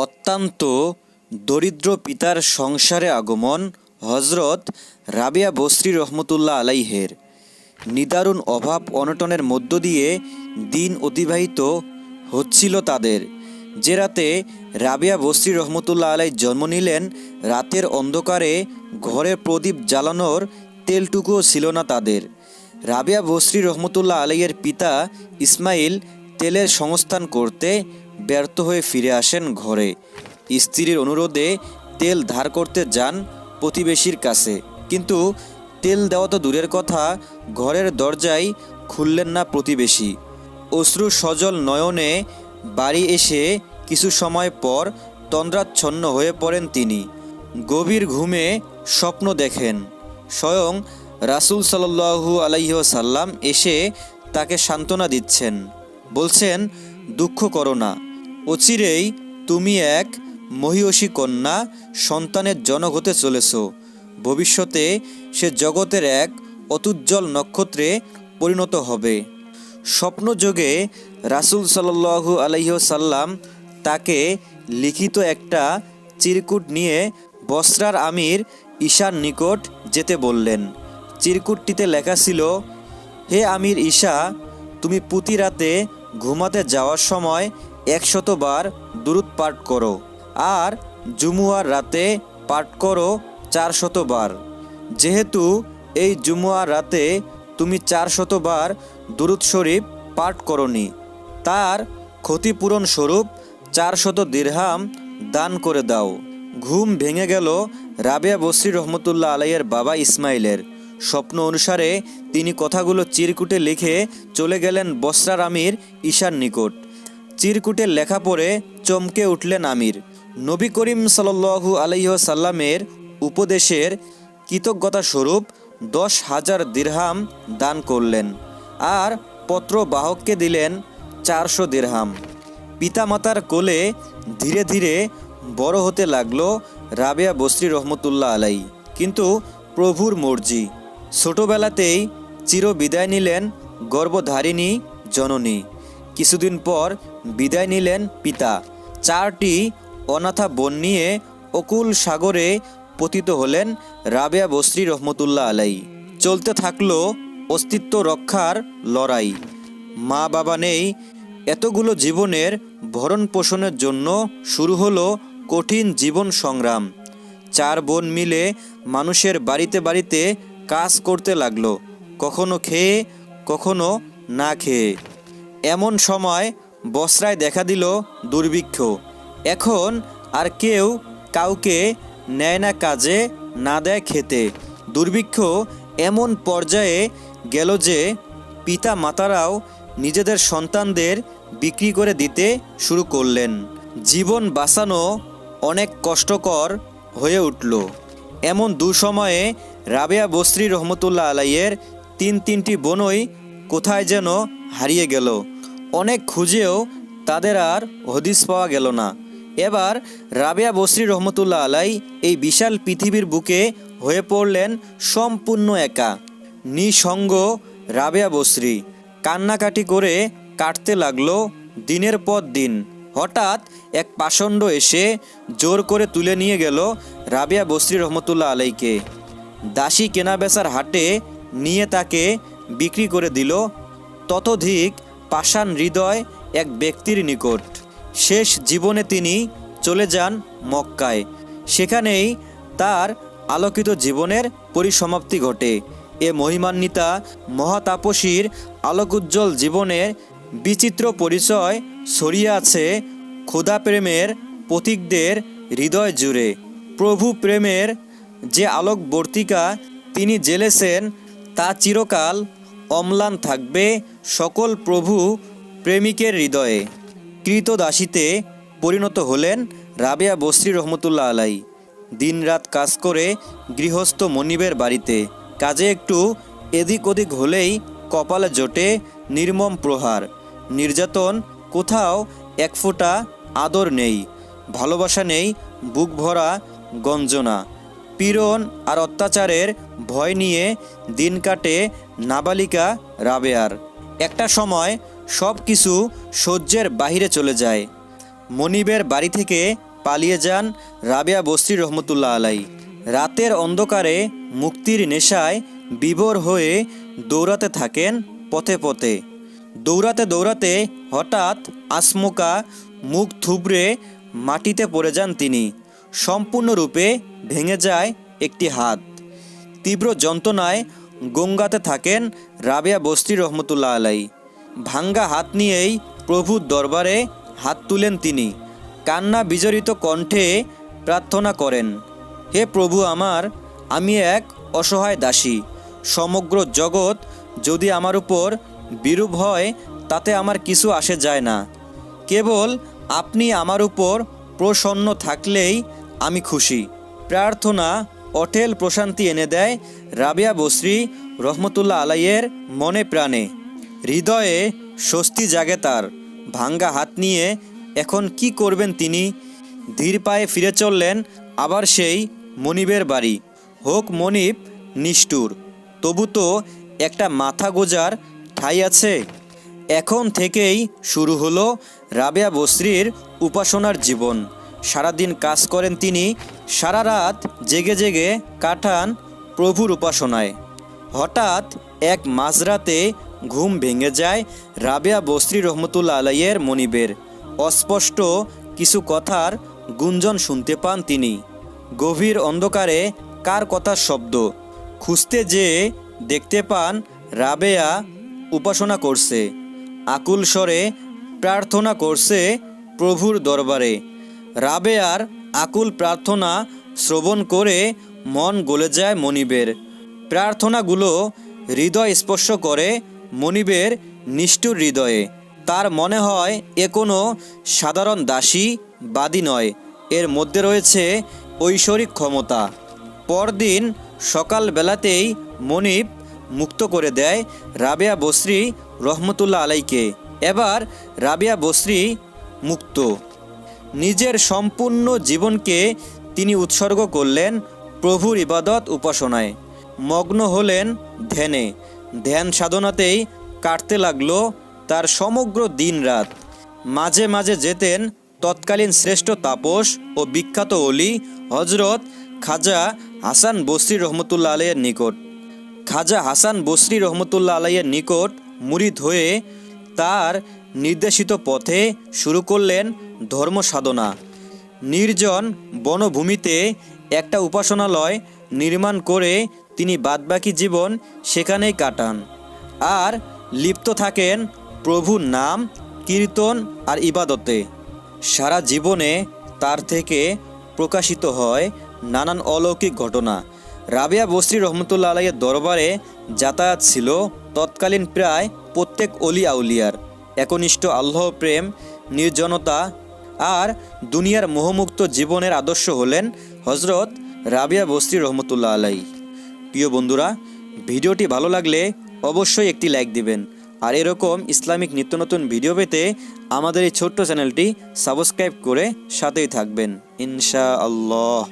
অত্যন্ত দরিদ্র পিতার সংসারে আগমন হজরত রাবেয়া বসরি রহমতুল্লাহ আলাইহের। নিদারুণ অভাব অনটনের মধ্য দিয়ে দিন অতিবাহিত হচ্ছিল তাদের। যে রাতে রাবেয়া বসরি রহমতুল্লাহ আলাই জন্ম নিলেন, রাতের অন্ধকারে ঘরে প্রদীপ জ্বালানোর তেলটুকুও ছিল না তাদের। রাবেয়া বসরি রহমতুল্লাহ আলাইয়ের পিতা ইসমাইল তেলের সংস্থান করতে ব্যর্থ হয়ে ফিরে আসেন ঘরে। স্ত্রীর অনুরোধে তেল ধার করতে যান প্রতিবেশীর কাছে, কিন্তু তেল দেওয়া তো দূরের কথা, ঘরের দরজাই খুললেন না প্রতিবেশী। অশ্রু সজল নয়নে বাড়ি এসে কিছু সময় পর তন্দ্রাচ্ছন্ন হয়ে পড়েন তিনি। গভীর ঘুমে স্বপ্ন দেখেন স্বয়ং রাসূল সাল্লাল্লাহু আলাইহি ওয়াসাল্লাম এসে তাকে সান্ত্বনা দিচ্ছেন, বলছেন, দুঃখ করো না, অচিরেই তুমি এক মহিয়সী কন্যা সন্তানের জনক হতে চলেছ। ভবিষ্যতে সে জগতের এক অত্যুজ্জ্বল নক্ষত্রে পরিণত হবে। স্বপ্নযোগে রাসূল সাল্লাল্লাহু আলাইহি ওয়াসাল্লাম তাকে লিখিত একটা চিরকুট নিয়ে বসরার আমির ঈশার নিকট যেতে বললেন। চিরকুটটিতে লেখা ছিল, হে আমির ঈশা, তুমি প্রতি রাতে ঘুমাতে যাওয়ার সময় 100 বার দুরূদ পাঠ করো, আর জুমুয়ার রাতে পাঠ করো 400 বার। যেহেতু এই জুমুয়ার রাতে তুমি 400 বার দুরূদ শরীফ পাঠ করনি, তার ক্ষতিপূরণ স্বরূপ 400 দিরহাম দান করে দাও। ঘুম ভেঙে গেল রাবেয়া বসরি রহমতুল্লাহ আলাইয়ের বাবা ইসমাইলের। স্বপ্ন অনুসারে তিনি কথাগুলো চিরকুটে লিখে চলে গেলেন বসরার আমির ঈশার নিকট। চিরকুটের লেখা পড়ে চমকে উঠলেন আমির। নবী করিম সাল্লাল্লাহু আলাইহি ওয়াসাল্লামের উপদেশের কৃতজ্ঞতা স্বরূপ 10,000 দিরহাম দান করলেন, আর পত্র বাহককে দিলেন 400 দিরহাম। পিতামাতার কোলে ধীরে ধীরে বড় হতে লাগলো রাবেয়া বসরি রহমতুল্লাহ আলাই। কিন্তু প্রভুর মর্জি, ছোটবেলাতেই চির বিদায় নিলেন গর্ভধারিণী জননী। কিছুদিন পর বিদায় নিলেন পিতা। 4টি অনাথা বোন নিয়ে অকুল সাগরে পতিত হলেন রাবেয়া বসরি রহমতুল্লাহ আলাই। চলতে থাকলো অস্তিত্ব রক্ষার লড়াই। মা বাবা নেই, এতগুলো জীবনের ভরণ পোষণের জন্য শুরু হলো কঠিন জীবন সংগ্রাম। 4 বোন মিলে মানুষের বাড়িতে বাড়িতে কাজ করতে লাগলো, কখনো খেয়ে কখনো না খেয়ে। এমন সময় বসরায় দেখা দিল দুর্ভিক্ষ। এখন আর কেউ কাউকে নেয় না কাজে, না দেয় খেতে। দুর্ভিক্ষ এমন পর্যায়ে গেল যে পিতা মাতারাও নিজেদের সন্তানদের বিক্রি করে দিতে শুরু করলেন। জীবন বাঁচানো অনেক কষ্টকর হয়ে উঠল। এমন দুঃসময়ে রাবেয়া বসরি রহমতুল্লাহ আলাইয়ের 3টি বোনই কোথায় যেন হারিয়ে গেল। অনেক খুঁজেও তাদের আর হদিস পাওয়া গেল না। এবার রাবেয়া বসরি রহমতুল্লাহ আলাই এই বিশাল পৃথিবীর বুকে হয়ে পড়লেন সম্পূর্ণ একা। নিঃসঙ্গ রাবেয়া বসরি কান্নাকাটি করে কাটতে লাগলো দিনের পর দিন। হঠাৎ এক পাষণ্ড এসে জোর করে তুলে নিয়ে গেল রাবেয়া বসরি রহমতুল্লাহ আলাইকে। দাসী কেনাবেচার হাটে নিয়ে তাকে বিক্রি করে দিল ততোধিক পাষাণ হৃদয় এক ব্যক্তির নিকট। শেষ জীবনে তিনি চলে যান মক্কায়। সেখানেই তার আলোকিত জীবনের পরিসমাপ্তি ঘটে। এ মহিমান্বিতা মহাতাপসীর আলোকোজ্জ্বল জীবনের বিচিত্র পরিচয় ছড়িয়ে আছে খোদা প্রেমের পথিকদের হৃদয় জুড়ে। প্রভু প্রেমের যে আলোকবর্তিকা তিনি জ্বেলেছেন, তা চিরকাল অম্লান থাকবে সকল প্রভু প্রেমিকের হৃদয়ে। কৃতদাসীতে পরিণত হলেন রাবেয়া বসরি রহমতুল্লাহ আলাই। দিনরাত কাজ করে গৃহস্থ মনিবের বাড়িতে। কাজে একটু এদিক ওদিক হলেই কপালে জোটে নির্মম প্রহার, নির্যাতন। কোথাও এক ফোঁটা আদর নেই, ভালোবাসা নেই, বুক ভরা গঞ্জনা। পীড়ন আর অত্যাচারের ভয় নিয়ে দিন কাটে নাবালিকা রাবেয়ার। একটা সময় সব কিছু সহ্যের বাহিরে চলে যায়। মনিবের বাড়ি থেকে পালিয়ে যান রাবেয়া বসরি রহমতুল্লাহ আলাই। রাতের অন্ধকারে মুক্তির নেশায় বিভোর হয়ে দৌড়াতে থাকেন পথে পথে। দৌড়াতে দৌড়াতে হঠাৎ আচমকা মুখ থুবড়ে মাটিতে পড়ে যান তিনি। সম্পূর্ণরূপে ভেঙে যায় একটি হাত। তীব্র যন্ত্রণায় গঙ্গাতে থাকেন রাবেয়া বসরি রহমতুল্লাহ আলাই। ভাঙ্গা হাত নিয়েই প্রভুর দরবারে হাত তুলেন তিনি। কান্না বিজড়িত কণ্ঠে প্রার্থনা করেন, হে প্রভু আমার, আমি এক অসহায় দাসী। সমগ্র জগৎ যদি আমার উপর বিরূপ হয় তাতে আমার কিছু আসে যায় না। কেবল আপনি আমার উপর প্রসন্ন থাকলেই আমি খুশি। প্রার্থনা অটেল প্রশান্তি এনে দেয় রাবেয়া বসরি রহমতুল্লাহ আলাইয়ের মনে প্রাণে। হৃদয়ে স্বস্তি জাগে তার। ভাঙ্গা হাত নিয়ে এখন কি করবেন তিনি? ধীর পায়ে ফিরে চললেন আবার সেই মনিবের বাড়ি। হোক মনিব নিষ্ঠুর, তবু তো একটা মাথা গোজার ঠাঁই আছে। এখন থেকেই শুরু হলো রাবেয়া বসরির উপাসনার জীবন। সারাদিন কাজ করেন তিনি, সারা রাত জেগে জেগে কাটান প্রভুর উপাসনায়। হঠাৎ এক মাঝরাতে ঘুম ভেঙে যায় রাবেয়া বসরি রহমতুল্লাহ আলাইয়ের মনিবের। অস্পষ্ট কিছু কথার গুঞ্জন শুনতে পান তিনি। গভীর অন্ধকারে কার কথার শব্দ। খুঁজতে যেয়ে দেখতে পান রাবেয়া উপাসনা করছে, আকুল স্বরে প্রার্থনা করছে প্রভুর দরবারে। রাবেয়ার আকুল প্রার্থনা শ্রবণ করে মন গলে যায় মনিবের। প্রার্থনাগুলো হৃদয় স্পর্শ করে মনিবের নিষ্ঠুর হৃদয়ে। তার মনে হয় এ কোনো সাধারণ দাসী বাদী নয়, এর মধ্যে রয়েছে ঐশ্বরিক ক্ষমতা। পরদিন সকালবেলাতেই মনিব মুক্ত করে দেয় রাবেয়া বসরি রহমতুল্লাহ আলাইকে। এবার রাবেয়া বসরি মুক্ত। নিজের সম্পূর্ণ জীবনকে তিনি উৎসর্গ করলেন প্রভুর ইবাদত উপাসনায়। মগ্ন হলেন ধ্যানে। ধ্যান সাধনাতেই কাটতে লাগলো তার সমগ্র দিন রাত। মাঝে মাঝে যেতেন তৎকালীন শ্রেষ্ঠ তাপস ও বিখ্যাত অলি হজরত খাজা হাসান বসরি রহমতুল্লাহ আলাইয়ের নিকট। খাজা হাসান বসরি রহমতুল্লাহ আলাইয়ের নিকট মুরিদ হয়ে তার নির্দেশিত পথে শুরু করলেন ধর্ম সাধনা। নির্জন বনভূমিতে একটা উপাসনালয় নির্মাণ করে তিনি বাদবাকি জীবন সেখানেই কাটান আর লিপ্ত থাকেন প্রভুর নাম, কীর্তন আর ইবাদতে। সারা জীবনে তার থেকে প্রকাশিত হয় নানান অলৌকিক ঘটনা। রাবেয়া বসরি রহমতুল্লাহ আলাইয়ের দরবারে যাতায়াত ছিল তৎকালীন প্রায় প্রত্যেক অলি আউলিয়ার। একনিষ্ঠ আল্লাহ প্রেম, নির্জনতা আর দুনিয়ার মোহমুক্ত জীবনের আদর্শ হলেন হজরত রাবেয়া বসরি রহমতুল্লাহ আলাই। প্রিয় বন্ধুরা, ভিডিওটি ভালো লাগলে অবশ্যই একটি লাইক দিবেন আর এরকম ইসলামিক নিত্য নতুন ভিডিও পেতে আমাদের এই ছোট্ট চ্যানেলটি সাবস্ক্রাইব করে সাথেই থাকবেন ইনশাআল্লাহ।